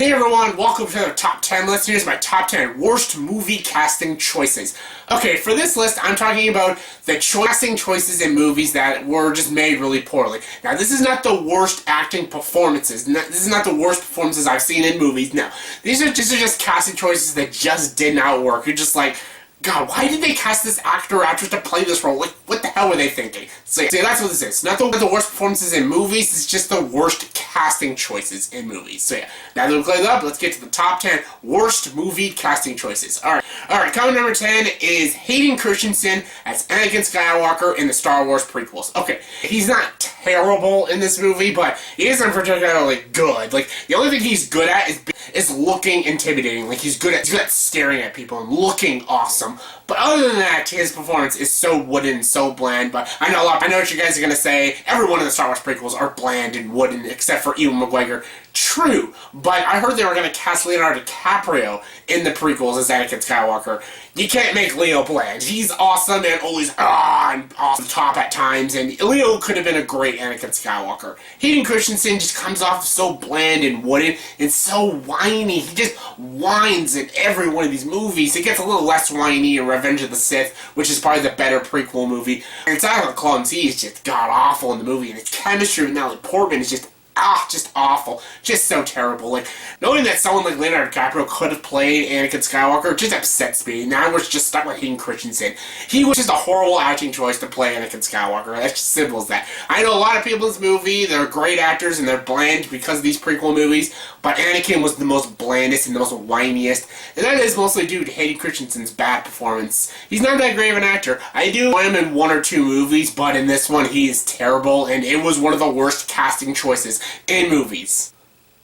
Hey everyone, welcome to the top 10 list. Here's my top 10 worst movie casting choices. Okay, for this list, I'm talking about the casting choices in movies that were just made really poorly. Now, this is not the worst acting performances. This is not the worst performances I've seen in movies. No, these are just casting choices that just did not work. You're just like, God, why did they cast this actor or actress to play this role? Like, what the hell were they thinking? So yeah, that's what this is. Not the worst performances in movies, it's just the worst casting choices in movies. So yeah, now that we've cleared up, let's get to the top 10 worst movie casting choices. Alright, comment number 10 is Hayden Christensen as Anakin Skywalker in the Star Wars prequels. Okay, he's not terrible in this movie, but he isn't particularly good. Like, the only thing he's good at is looking intimidating. Like, he's good at staring at people and looking awesome. But other than that, his performance is so wooden, so bland. But I know what you guys are gonna say. Every one of the Star Wars prequels are bland and wooden, except for Ewan McGregor. True, but I heard they were gonna cast Leonardo DiCaprio in the prequels as Anakin Skywalker. You can't make Leo bland. He's awesome and always and off the top at times, and Leo could have been a great Anakin Skywalker. Hayden Christensen just comes off so bland and wooden and so whiny. He just whines in every one of these movies. It gets a little less whiny in Revenge of the Sith, which is probably the better prequel movie. And Attack of the Clones, he is just god-awful in the movie, and his chemistry with Natalie Portman is just awful. Just so terrible. Like, knowing that someone like Leonardo DiCaprio could have played Anakin Skywalker just upsets me. Now we're just stuck with Hayden Christensen. He was just a horrible acting choice to play Anakin Skywalker. That's just simple as that. I know a lot of people in this movie, they're great actors and they're bland because of these prequel movies, but Anakin was the most blandest and the most whiniest, and that is mostly due to Hayden Christensen's bad performance. He's not that great of an actor. I do know him in one or two movies, but in this one he is terrible, and it was one of the worst casting choices in movies.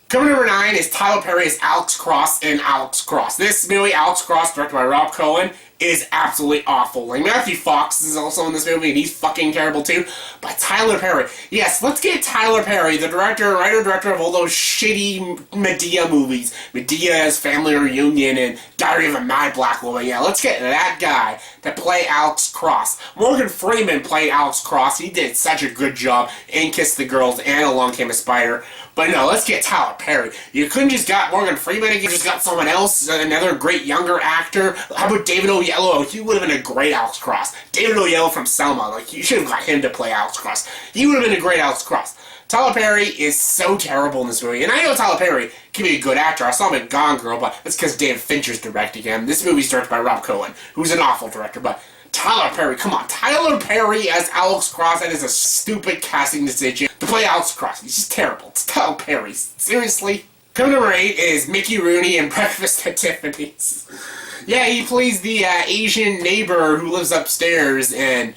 Coming number 9 is Tyler Perry as Alex Cross in Alex Cross. This movie, Alex Cross, directed by Rob Cohen, is absolutely awful. Like, Matthew Fox is also in this movie, and he's fucking terrible too. But Tyler Perry, yes, let's get Tyler Perry, the writer-director of all those shitty Madea movies. Medea's Family Reunion and Diary of a Mad Black Woman. Yeah, let's get that guy to play Alex Cross. Morgan Freeman played Alex Cross. He did such a good job in Kiss the Girls and Along Came a Spider. But no, let's get Tyler Perry. You couldn't just got Morgan Freeman, you just got someone else, another great younger actor. How about David Oyelowo? He would have been a great Alex Cross. David Oyelowo from Selma, like, you should have got him to play Alex Cross. He would have been a great Alex Cross. Tyler Perry is so terrible in this movie, and I know Tyler Perry can be a good actor. I saw him in Gone Girl, but that's because David Fincher's directing him. This movie's directed by Rob Cohen, who's an awful director, but Tyler Perry, come on. Tyler Perry as Alex Cross, that is a stupid casting decision to play Alex Cross. He's just terrible. It's Tyler Perry. Seriously? Coming number 8 is Mickey Rooney in Breakfast at Tiffany's. Yeah, he plays the Asian neighbor who lives upstairs, and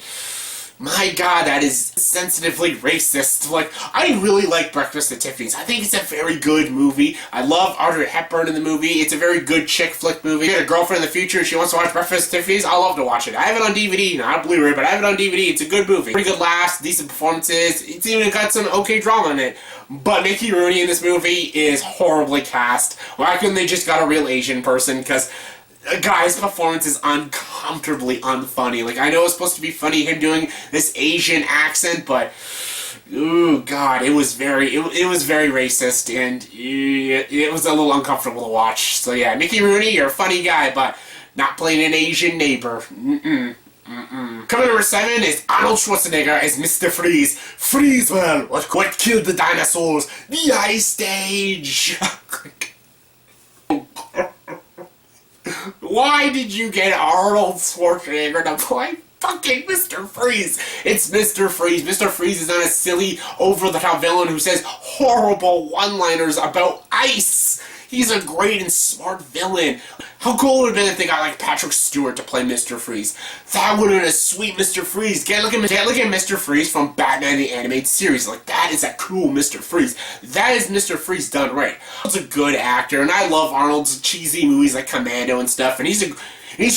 my God, that is sensitively racist. Like, I really like Breakfast at Tiffany's. I think it's a very good movie. I love Audrey Hepburn in the movie. It's a very good chick flick movie. If you got a girlfriend in the future, she wants to watch Breakfast at Tiffany's, I'll love to watch it. I have it on DVD, not Blu-ray, but I have it on DVD. It's a good movie. Pretty good laughs, decent performances. It's even got some okay drama in it. But Mickey Rooney in this movie is horribly cast. Why couldn't they just got a real Asian person? Because guy's performance is uncomfortably unfunny. Like, I know it's supposed to be funny, him doing this Asian accent, but ooh, God, it was very racist, and it was a little uncomfortable to watch. So yeah, Mickey Rooney, you're a funny guy, but not playing an Asian neighbor. Coming number 7 is Arnold Schwarzenegger as Mr. Freeze. Freeze, well, what killed the dinosaurs? The Ice Age! Why did you get Arnold Schwarzenegger to play fucking Mr. Freeze? It's Mr. Freeze. Mr. Freeze is not a silly, over-the-top villain who says horrible one-liners about ice. He's a great and smart villain. How cool would it have been if they got, like, Patrick Stewart to play Mr. Freeze? That would have been a sweet Mr. Freeze. Get a look at Mr. Freeze from Batman the Animated Series. Like, that is a cool Mr. Freeze. That is Mr. Freeze done right. He's a good actor, and I love Arnold's cheesy movies like Commando and stuff, and he's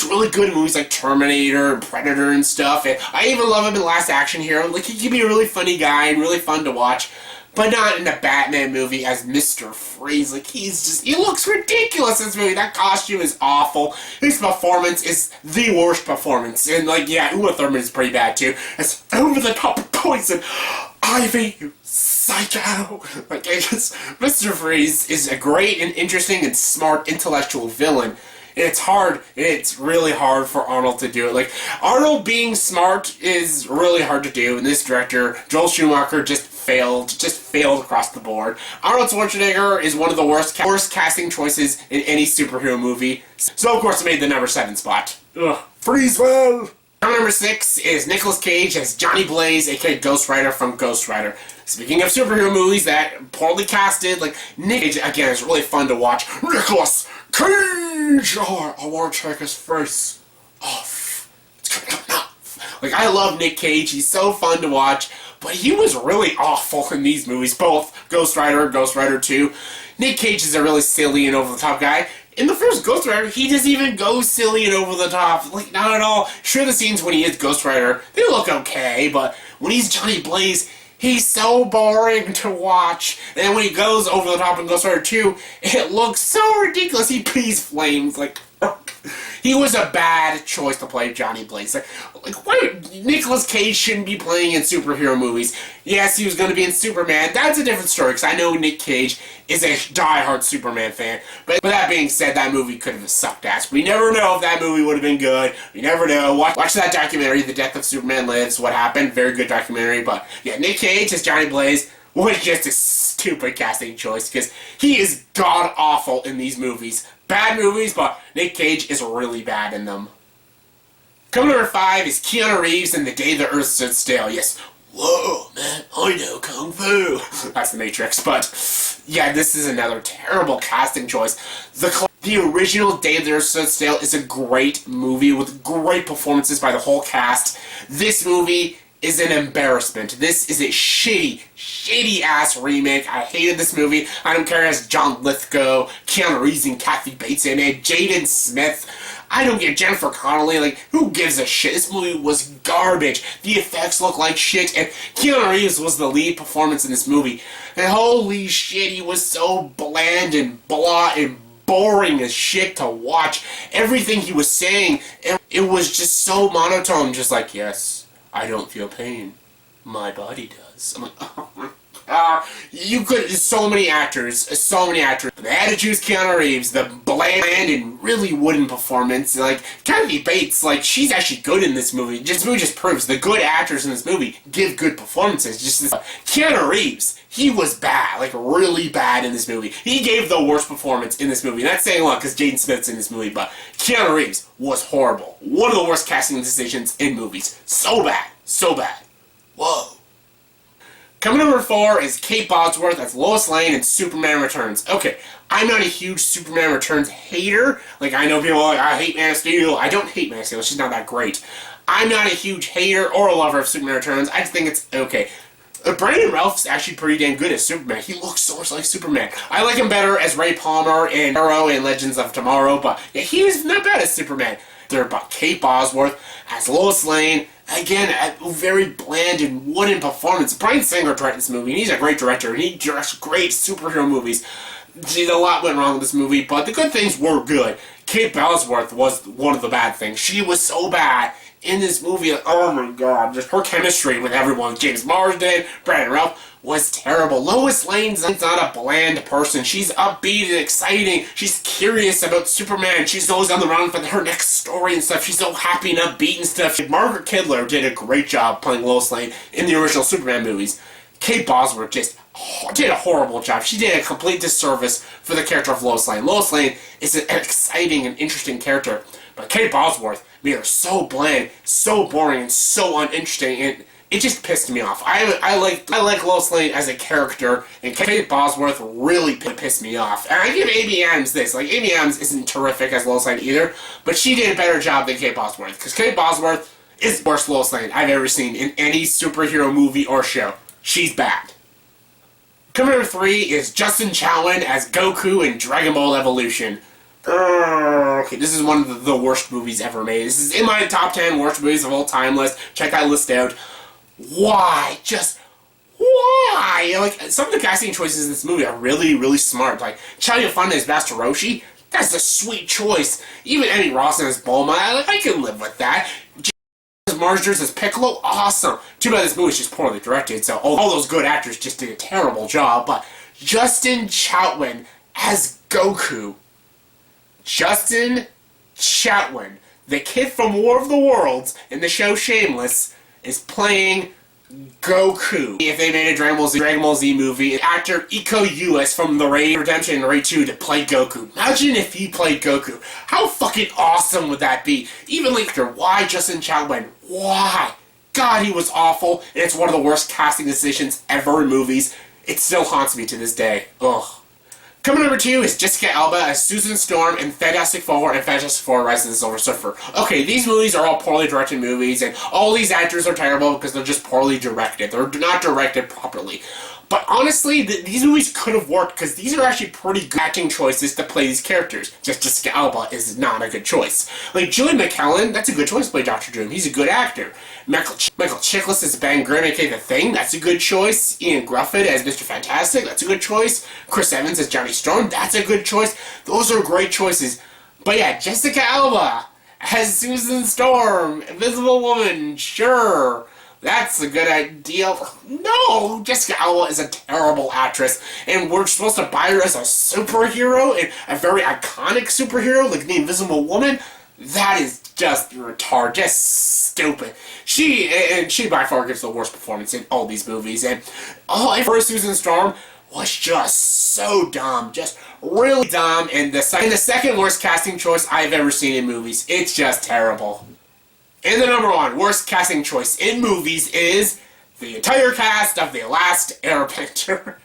really good in movies like Terminator and Predator and stuff, and I even love him in Last Action Hero. Like, he can be a really funny guy and really fun to watch, but not in a Batman movie as Mr. Freeze. Like, he looks ridiculous in this movie. That costume is awful. His performance is the worst performance. And, like, yeah, Uma Thurman is pretty bad, too. As over-the-top poison, Ivy, you psycho! Like, Mr. Freeze is a great and interesting and smart intellectual villain. And it's really hard for Arnold to do it. Like, Arnold being smart is really hard to do, and this director, Joel Schumacher, just failed across the board. Arnold Schwarzenegger is one of the worst casting choices in any superhero movie, so of course it made the number 7 spot. Ugh. Freeze well! Number 6 is Nicolas Cage as Johnny Blaze, aka Ghost Rider from Ghost Rider. Speaking of superhero movies that poorly casted, like, Nick Cage, again, is really fun to watch. Nicolas Cage! Oh, I want to take his face off. It's gonna come off. Like, I love Nick Cage. He's so fun to watch, but he was really awful in these movies, both Ghost Rider and Ghost Rider 2. Nick Cage is a really silly and over-the-top guy. In the first Ghost Rider, he doesn't even go silly and over the top. Like, not at all. Sure, the scenes when he is Ghost Rider, they look okay, but when he's Johnny Blaze, he's so boring to watch. And then when he goes over the top in Ghost Rider 2, it looks so ridiculous. He pees flames. Like, he was a bad choice to play Johnny Blaze. Like why Nicolas Cage shouldn't be playing in superhero movies. Yes, he was going to be in Superman. That's a different story, because I know Nick Cage is a diehard Superman fan. But with that being said, that movie could have sucked ass. We never know if that movie would have been good. We never know. Watch that documentary, The Death of Superman Lives, What Happened. Very good documentary. But yeah, Nick Cage as Johnny Blaze was just a stupid casting choice, because he is god-awful in these movies. Bad movies, but Nick Cage is really bad in them. Coming number 5 is Keanu Reeves in The Day the Earth Stood Still. Yes, whoa, man, I know Kung Fu. That's The Matrix, but yeah, this is another terrible casting choice. The original Day the Earth Stood Still is a great movie with great performances by the whole cast. This movie is an embarrassment. This is a shitty-ass remake. I hated this movie. I don't care if it has John Lithgow, Keanu Reeves and Kathy Bates in it, Jaden Smith. I don't get Jennifer Connelly. Like, who gives a shit? This movie was garbage. The effects look like shit, and Keanu Reeves was the lead performance in this movie. And holy shit, he was so bland and blah and boring as shit to watch. Everything he was saying, it was just so monotone. Just like, yes, I don't feel pain. My body does. I'm like, oh my god. You could, so many actors. They had to choose Keanu Reeves, the bland and really wooden performance. Like, Kathy Bates, like, she's actually good in this movie. This movie just proves the good actors in this movie give good performances. Just this, Keanu Reeves, he was bad, like, really bad in this movie. He gave the worst performance in this movie. Not saying a lot, because Jaden Smith's in this movie, but Keanu Reeves was horrible. One of the worst casting decisions in movies. So bad. So bad. Whoa. Coming number 4 is Kate Bosworth as Lois Lane in Superman Returns. Okay, I'm not a huge Superman Returns hater. Like, I know people are like, I hate Man of Steel. I don't hate Man of Steel. She's not that great. I'm not a huge hater or a lover of Superman Returns. I just think it's okay. Brandon Routh's actually pretty damn good as Superman. He looks so much like Superman. I like him better as Ray Palmer in Arrow and Legends of Tomorrow, but yeah, he was not bad as Superman. They're about Kate Bosworth as Lois Lane. Again, a very bland and wooden performance. Bryan Singer directed this movie, and he's a great director, and he directs great superhero movies. A lot went wrong with this movie, but the good things were good. Kate Bosworth was one of the bad things. She was so bad in this movie. Like, oh my god, just her chemistry with everyone. James Marsden, Brandon Routh was terrible. Lois Lane's not a bland person. She's upbeat and exciting. She's curious about Superman. She's always on the run for her next story and stuff. She's so happy and upbeat and stuff. Margaret Kidler did a great job playing Lois Lane in the original Superman movies. Kate Bosworth just did a horrible job. She did a complete disservice for the character of Lois Lane. Lois Lane is an exciting and interesting character, but Kate Bosworth made her so bland, so boring, and so uninteresting, and it just pissed me off. I like Lois Lane as a character, and Kate Bosworth really pissed me off. And I give Amy Adams this. Like, Amy Adams isn't terrific as Lois Lane either, but she did a better job than Kate Bosworth, because Kate Bosworth is the worst Lois Lane I've ever seen in any superhero movie or show. She's bad. Coming number 3 is Justin Chalwin as Goku in Dragon Ball Evolution. Okay, this is one of the worst movies ever made. This is in my top 10 worst movies of all time list. Check that list out. Why? Just why? Like, some of the casting choices in this movie are really, really smart. Like, Chow Yun-fat as Master Roshi, that's a sweet choice. Even Emmy Ross as Bulma, I can live with that. Margers as Piccolo, awesome. Too bad this movie's just poorly directed, so all those good actors just did a terrible job. But Justin Chatwin as Goku. Justin Chatwin, the kid from War of the Worlds in the show Shameless, is playing Goku. If they made a Dragon Ball Z movie, actor Iko Uwais from The Raid Redemption and Raid 2 to play Goku. Imagine if he played Goku. How fucking awesome would that be? Even later, why Justin Chatwin? Why? God, he was awful, and it's one of the worst casting decisions ever in movies. It still haunts me to this day. Ugh. Coming number 2 is Jessica Alba as Susan Storm in Fantastic Four and Fantastic Four: Rise of the Silver Surfer. Okay, these movies are all poorly directed movies, and all these actors are terrible because they're just poorly directed. They're not directed properly. But honestly, these movies could have worked because these are actually pretty good acting choices to play these characters. Just Jessica Alba is not a good choice. Like, Julian McKellen, that's a good choice to play Dr. Doom. He's a good actor. Michael Chiklis as Ben Grimm, aka The Thing, that's a good choice. Ian Grufford as Mr. Fantastic, that's a good choice. Chris Evans as Johnny Storm, that's a good choice. Those are great choices. But yeah, Jessica Alba as Susan Storm, Invisible Woman, sure. That's a good idea. No! Jessica Alba is a terrible actress, and we're supposed to buy her as a superhero, and a very iconic superhero like the Invisible Woman? That is just retarded, just stupid. She by far gives the worst performance in all these movies, and first Susan Storm was just so dumb, just really dumb, and the second worst casting choice I've ever seen in movies. It's just terrible. And the number 1 worst casting choice in movies is the entire cast of The Last Airbender.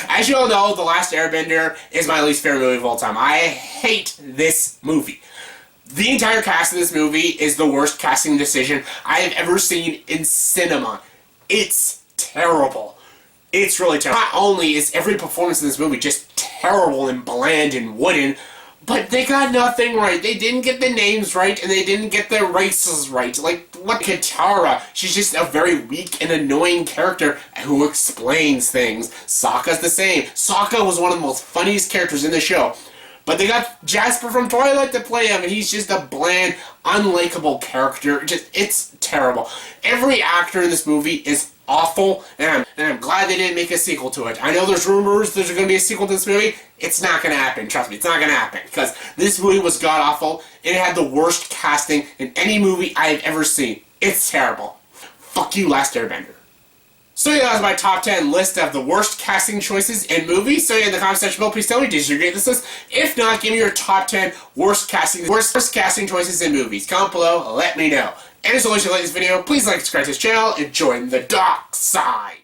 As you all know, The Last Airbender is my least favorite movie of all time. I hate this movie. The entire cast of this movie is the worst casting decision I have ever seen in cinema. It's terrible. It's really terrible. Not only is every performance in this movie just terrible and bland and wooden, but they got nothing right. They didn't get the names right, and they didn't get the races right. Like, what Katara? She's just a very weak and annoying character who explains things. Sokka's the same. Sokka was one of the most funniest characters in the show. But they got Jasper from Twilight to play him, and he's just a bland, unlikable character. It's terrible. Every actor in this movie is awful, and I'm glad they didn't make a sequel to it. I know there's rumors there's going to be a sequel to this movie. It's not going to happen. Trust me, it's not going to happen. Because this movie was god-awful, and it had the worst casting in any movie I've ever seen. It's terrible. Fuck you, Last Airbender. So yeah, that was my top 10 list of the worst casting choices in movies. So yeah, in the comment section below, please tell me, did you agree with this list? If not, give me your top 10 worst casting choices in movies. Comment below, let me know. And as always, if you like this video, please like, subscribe to this channel, and join the dark side.